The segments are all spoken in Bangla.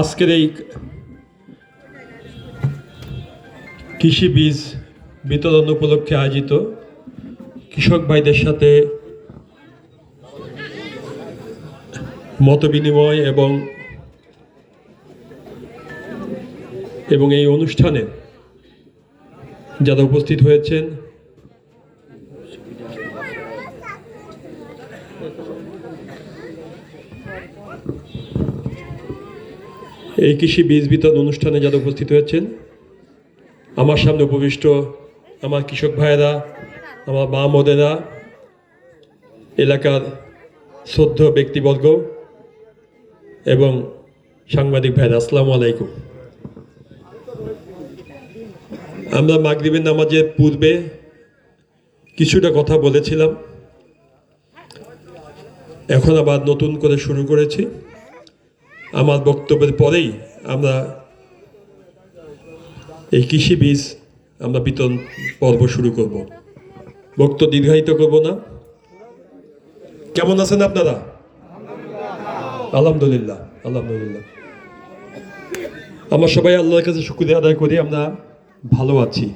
আজকের এই কৃষি বীজ বিতরণ উপলক্ষে আয়োজিত কৃষক ভাইদের সাথে মতবিনিময় এবং এই অনুষ্ঠানে যারা উপস্থিত হয়েছেন এই কৃষি বীজ বিতরণ অনুষ্ঠানে যারা উপস্থিত হয়েছেন, আমার সামনে উপবিষ্ট আমার কৃষক ভাইয়েরা, আমার মা বোনেরা, এলাকার শ্রদ্ধেয় ব্যক্তিবর্গ এবং সাংবাদিক ভাইরা, আসসালামু আলাইকুম। আমরা মাগরিবের নামাজের পূর্বে কিছুটা কথা বলেছিলাম, এখন আবার নতুন করে শুরু করেছি। আমার বক্তব্যের পরেই আমরা এই কৃষি বীজ আমরা বিতরণ পর্ব শুরু করব। বক্তব্য দীর্ঘায়িত করব না। কেমন আছেন আপনারা? আলহামদুলিল্লাহ, আলহামদুলিল্লাহ। আমরা সবাই আল্লাহর কাছে শুকরিয়া আদায় করি আমরা ভালো আছি।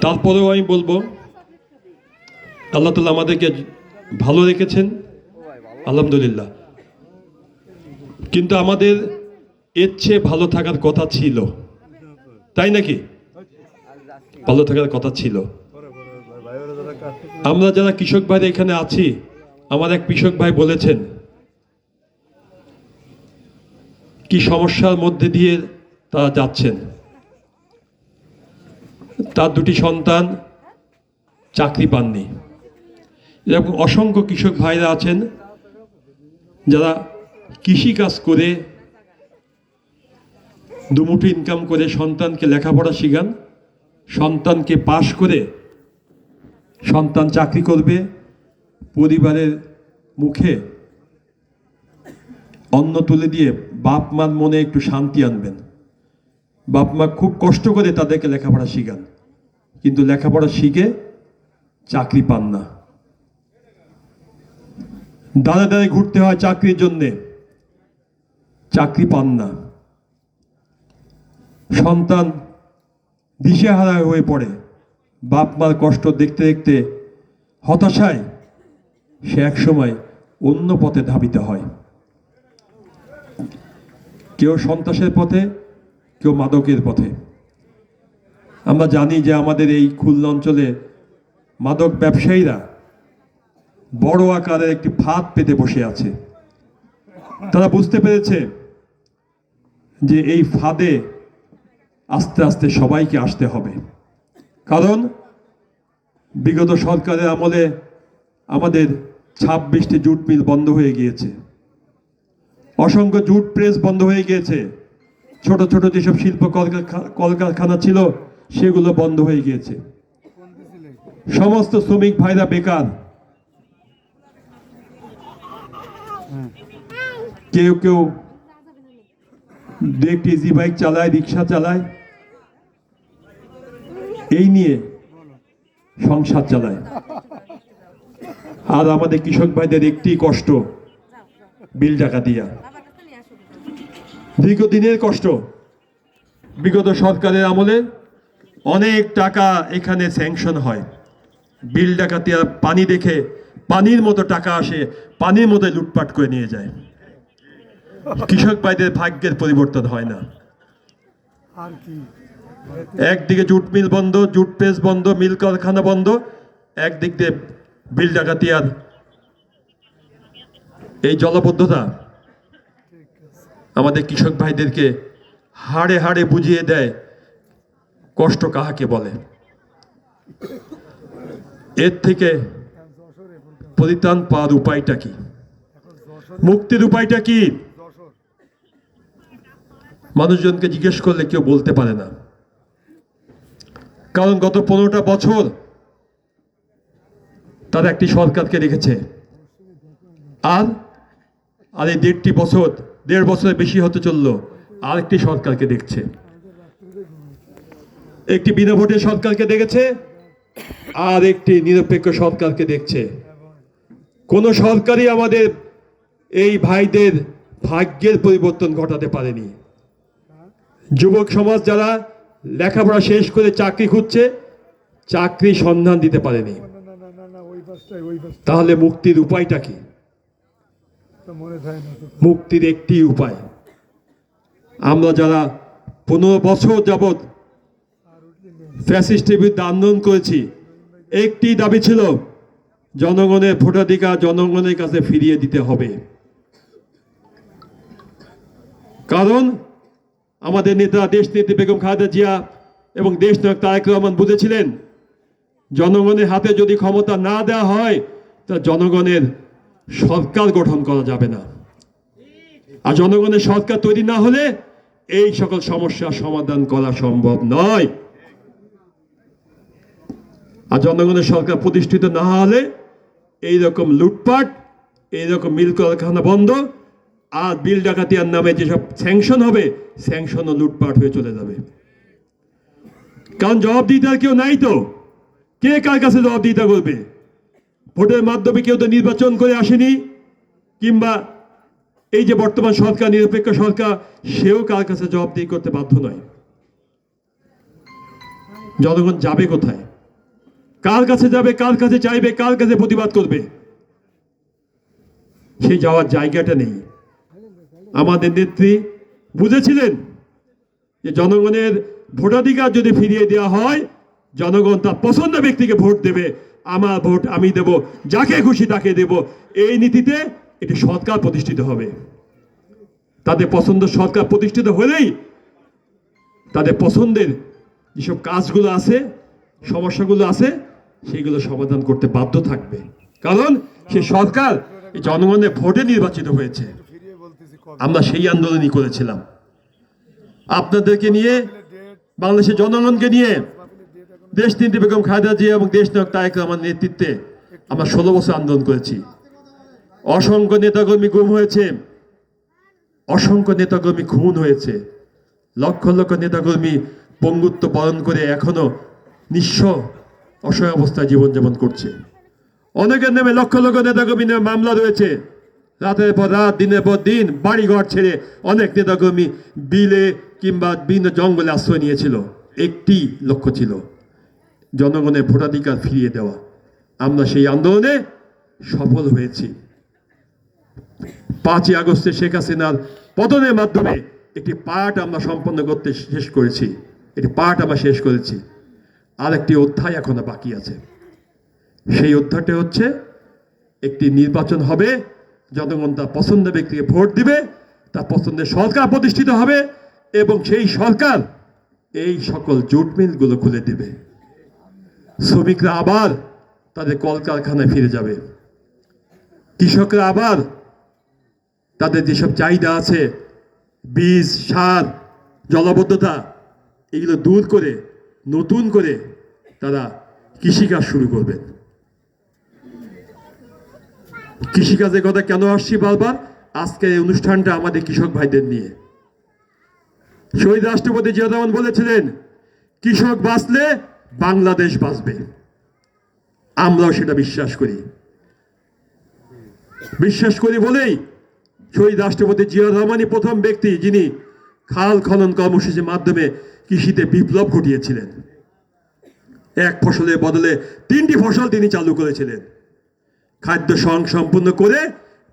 তারপরেও আমি বলবো, আল্লাহ তাআলা আমাদেরকে ভালো রেখেছেন, আলহামদুলিল্লাহ। কিন্তু আমাদের এর চেয়ে ভালো থাকার কথা ছিল, তাই নাকি? ভালো থাকার কথা ছিল। আমরা যারা কৃষক ভাই এখানে আছি, আমার এক কৃষক ভাই বলেছেন কি সমস্যার মধ্যে দিয়ে তারা যাচ্ছেন। তার দুটি সন্তান চাকরি পাননি। এরকম অসংখ্য কৃষক ভাইরা আছেন যারা কৃষি কাজ করে দুমুঠো ইনকাম করে সন্তানকে লেখাপড়া শিখান, সন্তানকে পাশ করে সন্তান চাকরি করবে, পরিবারের মুখে অন্ন তুলে দিয়ে বাপ মার মনে একটু শান্তি আনবেন। বাপ মা খুব কষ্ট করে তাদেরকে লেখাপড়া শিখান, কিন্তু লেখাপড়া শিখে চাকরি পান না। দাঁড়ে দাঁড়ে ঘুরতে হয় চাকরির জন্যে, চাকরি পান না। সন্তান দিশেহারা হয়ে পড়ে, বাপ মার কষ্ট দেখতে দেখতে হতাশায় সে এক সময় অন্য পথে ধাবিত হয়। কেউ সন্ত্রাসের পথে, কেউ মাদকের পথে। আমরা জানি যে আমাদের এই খুলনা অঞ্চলে মাদক ব্যবসায়ীরা বড় আকারের একটি ফাঁদ পেতে বসে আছে। তারা বুঝতে পেরেছে যে এই ফাঁদে আস্তে আস্তে সবাইকে আসতে হবে। কারণ বিগত সরকারের আমলে আমাদের 26টি জুট মিল বন্ধ হয়ে গিয়েছে, অসংখ্য জুট প্রেস বন্ধ হয়ে গিয়েছে, ছোট ছোট যেসব শিল্প কলকারখানা ছিল সেগুলো বন্ধ হয়ে গিয়েছে। সমস্ত শ্রমিক ভাইরা বেকার। কেউ কেউ একটি ইজি বাইক চালায়, রিক্সা চালায়, এই নিয়ে সংসার চালায়। আর আমাদের কৃষক ভাইদের একটি কষ্ট, বিল টাকা দিয়া। দীর্ঘদিনের কষ্ট। বিগত সরকারের আমলে অনেক টাকা এখানে স্যাংশন হয়, বিল ডাকাতিয়া পানি দেখে পানির মতো টাকা আসে, পানির মতো লুটপাট করে নিয়ে যায়। কৃষক ভাইদের ভাগ্যের পরিবর্তন হয় না। একদিকে জুট মিল বন্ধ, জুট প্রেস বন্ধ, মিল কারখানা বন্ধ, একদিক দিয়ে বিল ডাকাতিয়ার এই জলাবদ্ধতা আমাদের কৃষক ভাইদেরকে হাড়ে হাড়ে বুঝিয়ে দেয় কষ্ট কাহাকে বলে। এর থেকে পরিত্রাণ পাওয়ার উপায়টা কি, মুক্তির উপায়টা কি, মানুষজনকে জিজ্ঞেস করলে কেউ বলতে পারে না। কারণ গত 15টা বছর তারা একটি সরকারকে রেখেছে, আর এই 1.5 বছরের বেশি হতে চলল, আর একটি সরকারকে দেখছে। একটি বিনা ভোটের সরকারকে দেখেছে, আর একটি নিরপেক্ষ সরকারকে দেখছে। কোন সরকারই আমাদের এই ভাইদের ভাগ্যের পরিবর্তন ঘটাতে পারেনি। যুবক সমাজ যারা লেখাপড়া শেষ করে চাকরি খুঁজছে, চাকরি সন্ধান দিতে পারেনি, তাহলে মুক্তির উপায়টা কি? মুক্তির একটি উপায়, আমরা যারা 15 বছর যাবৎ ফ্যাসিস্টের বিরুদ্ধে আন্দোলন করেছি, একটি দাবি ছিল জনগণের ভোটাধিকার জনগণের কাছে ফিরিয়ে দিতে হবে। কারণ আমাদের নেতা দেশনেত্রী বেগম খালেদা জিয়া এবং দেশনায়ক তারেক রহমান বুঝেছিলেন, জনগণের হাতে যদি ক্ষমতা না দেওয়া হয় তা জনগণের সরকার গঠন করা যাবে না, আর জনগণের সরকার তৈরি না হলে এই সকল সমস্যার সমাধান করা সম্ভব নয়। আর জনগণের সরকার প্রতিষ্ঠিত না হলে এইরকম লুটপাট, এইরকম মিল কারখানা বন্ধ, আর বিল ডাকাতিয়ার নামে যেসব স্যাংশন হবে, স্যাংশনও লুটপাট হয়ে চলে যাবে। কারণ জবাবদিহিতার কেউ নাই তো, কে কার কাছে জবাবদিহিতা করবে? ভোটের মাধ্যমে কেউ তো নির্বাচন করে আসেনি, কিংবা এই যে বর্তমান সরকার নিরপেক্ষ সরকার, সেও কার কাছে জবাবদিহি করতে বাধ্য নয়। জনগণ যাবে কোথায়? কার কাছে যাবে? কার কাছে চাইবে? কার কাছে প্রতিবাদ করবে? সেই যাওয়ার জায়গাটা নেই। আমাদের নেত্রী বুঝেছিলেন যে জনগণের ভোটাধিকার যদি ফিরিয়ে দেওয়া হয়, জনগণ তার পছন্দ ব্যক্তিকে ভোট দেবে। আমার ভোট আমি দেব, যাকে খুশি তাকে দেব, এই নীতিতে এটি সরকার প্রতিষ্ঠিত হবে। তাদের পছন্দ সরকার প্রতিষ্ঠিত হলেই তাদের পছন্দের যেসব কাজগুলো আছে, সমস্যাগুলো আছে, সেগুলো সমাধান করতে বাধ্য থাকবে। কারণ সে সরকার জনগণের ভোটে নির্বাচিত হয়েছে। আমরা সেই আন্দোলনই করেছিলাম, আপনাদেরকে নিয়ে, বাংলাদেশের জনগণকে নিয়ে। দেশনেত্রী বেগম খালেদা জিয়া এবং দেশনায়ক তারেক রহমানের নেতৃত্বে আমরা 16 বছর আন্দোলন করেছি। অসংখ্য নেতাকর্মী গুম হয়েছে, অসংখ্য নেতাকর্মী খুন হয়েছে, লক্ষ লক্ষ নেতাকর্মী পঙ্গুত্ব বরণ করে এখনো নিঃস্ব অসহায় অবস্থায় জীবনযাপন করছে। অনেকের নামে লক্ষ লক্ষ নেতাকর্মী নামে মামলা রয়েছে। রাতের পর রাত, দিনের পর দিন বাড়িঘর ছেড়ে অনেক নেতাকর্মী বিলে কিংবা বিভিন্ন জঙ্গলে আশ্রয় নিয়েছিল। একটি লক্ষ্য ছিল, জনগণের ভোটাধিকার ফিরিয়ে দেওয়া। আমরা সেই আন্দোলনে সফল হয়েছি। 5ই আগস্টে শেখ হাসিনার পতনের মাধ্যমে একটি পাঠ আমরা সম্পন্ন করতে শেষ করেছি, একটি পাঠ আমরা শেষ করেছি। আর একটি অধ্যায় এখনো বাকি আছে। সেই অধ্যায়টা হচ্ছে, একটি নির্বাচন হবে, জনগণ তার পছন্দের ব্যক্তিকে ভোট দিবে, তার পছন্দের সরকার প্রতিষ্ঠিত হবে, এবং সেই সরকার এই সকল জুট মিলগুলো খুলে দিবে। শ্রমিকরা আবার তাদের কলকারখানায় ফিরে যাবে, কৃষকরা আবার তাদের যেসব চাহিদা আছে, বীজ, সার, জলাবদ্ধতা, এগুলো দূর করে নতুন করে তারা কৃষিকাজ শুরু করবেন। কৃষিকাজের কথা কেন আসছি বারবার? আজকের এই অনুষ্ঠানটা আমাদের কৃষক ভাইদের নিয়ে। শহীদ রাষ্ট্রপতি জিয়া রহমান বলেছিলেন, কৃষক বাঁচলে বাংলাদেশ বাঁচবে। আমরাও সেটা বিশ্বাস করি। বিশ্বাস করি বলেই শহীদ রাষ্ট্রপতি জিয়া রহমানই প্রথম ব্যক্তি যিনি খাল খনন কর্মসূচির মাধ্যমে কৃষিতে বিপ্লব ঘটিয়েছিলেন। এক ফসলের বদলে 3টি ফসল তিনি চালু করেছিলেন। খাদ্য সম্পূর্ণ করে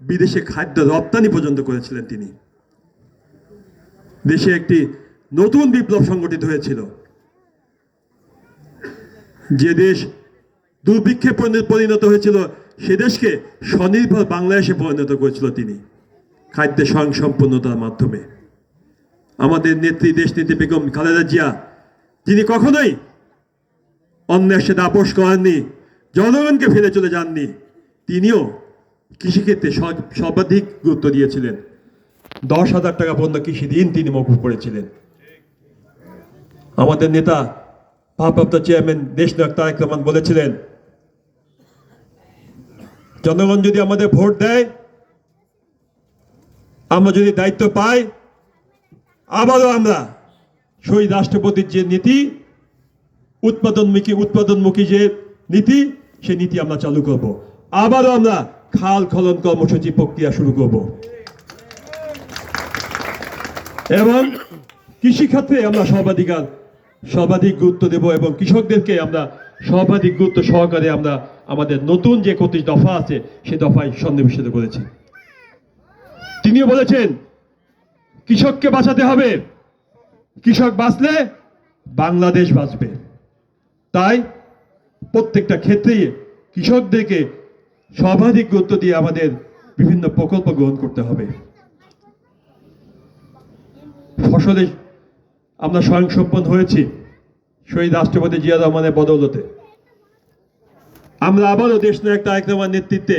বিদেশে খাদ্য রপ্তানি পর্যন্ত করেছিলেন তিনি। দেশে একটি নতুন বিপ্লব সংগঠিত হয়েছিল। যে দেশ দুর্ভিক্ষে পরিণত হয়েছিল, সে দেশকে স্বনির্ভর বাংলাদেশে পরিণত করেছিল তিনি খাদ্য স্বয়ংসম্পূর্ণতার মাধ্যমে। আমাদের নেত্রী দেশনেত্রী বেগম খালেদা জিয়া, যিনি কখনোই অন্যের সাথে আপোষ করেননি, জনগণকে ফেলে চলে যাননি, তিনিও কৃষিক্ষেত্রে সর্বাধিক গুরুত্ব দিয়েছিলেন। 10,000 টাকা পর্যন্ত কৃষি ঋণ তিনি মকুব করেছিলেন। আমাদের নেতা ভারপ্রাপ্ত চেয়ারম্যান দেশনায়ক তারেক রহমান বলেছিলেন, জনগণ যদি আমাদের ভোট দেয়, আমরা যদি দায়িত্ব পাই, আবারও আমরা শহীদ রাষ্ট্রপতির যে নীতি, উৎপাদনমুখী যে নীতি, সেই নীতি আমরা চালু করব। আবারও আমরা খাল খনন কর্মসূচি প্রক্রিয়া শুরু করব এবং কৃষিক্ষেত্রে আমরা সর্বাধিক গুরুত্ব দেব এবং কৃষকদেরকে আমরা সর্বাধিক গুরুত্ব সহকারে আমরা আমাদের নতুন যে 31 দফা আছে সে দফায় সন্নিবেশিত করেছি। তিনিও বলেছেন কৃষককে বাঁচাতে হবে, কৃষক বাঁচলে বাংলাদেশ বাঁচবে। তাই প্রত্যেকটা ক্ষেত্রেই কৃষকদেরকে সর্বাধিক গুরুত্ব দিয়ে আমাদের বিভিন্ন প্রকল্প গ্রহণ করতে হবে। ফসলে আমরা স্বয়ংসম্পন্ন হয়েছি শহীদ রাষ্ট্রপতি জিয়া রহমানের বদৌলতে। আমরা আবারও দেশনায়ক তারেক রহমানের নেতৃত্বে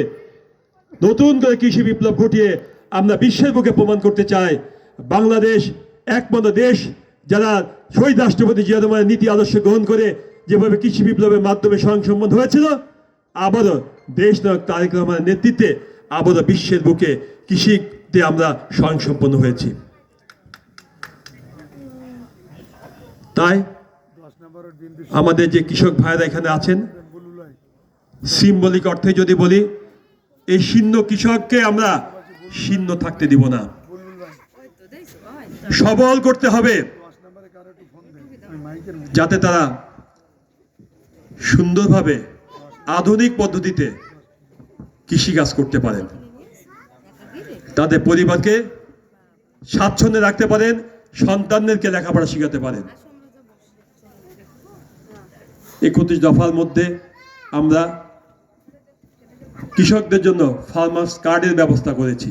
নতুন করে কৃষি বিপ্লব ঘটিয়ে আমরা বিশ্বের বুকে প্রমাণ করতে চাই বাংলাদেশ একমাত্র দেশ যারা শহীদ রাষ্ট্রপতি জিয়া রহমানের নীতি আদর্শ গ্রহণ করে যেভাবে কৃষি বিপ্লবের মাধ্যমে স্বয়ংসম্পন্ন হয়েছিল, আবারও দেশনায়ক তারেক রহমানের নেতৃত্বে আবারও বিশ্বের বুকে কৃষিতে আমরা স্বয়ংসম্পন্ন হয়েছি। তাই আমাদের যে কৃষক ভাইরা এখানে আছেন, সিম্বলিক অর্থে যদি বলি, এই শীর্ণ কৃষককে আমরা শীর্ণ থাকতে দিব না, সবল করতে হবে যাতে তারা সুন্দরভাবে আধুনিক পদ্ধতিতে কৃষিকাজ করতে পারেন, তাদের পরিবারকে স্বাচ্ছন্দ্যে রাখতে পারেন, সন্তানদেরকে লেখাপড়া শেখাতে পারেন। 31 দফার মধ্যে আমরা কৃষকদের জন্য ফার্মার্স কার্ডের ব্যবস্থা করেছি।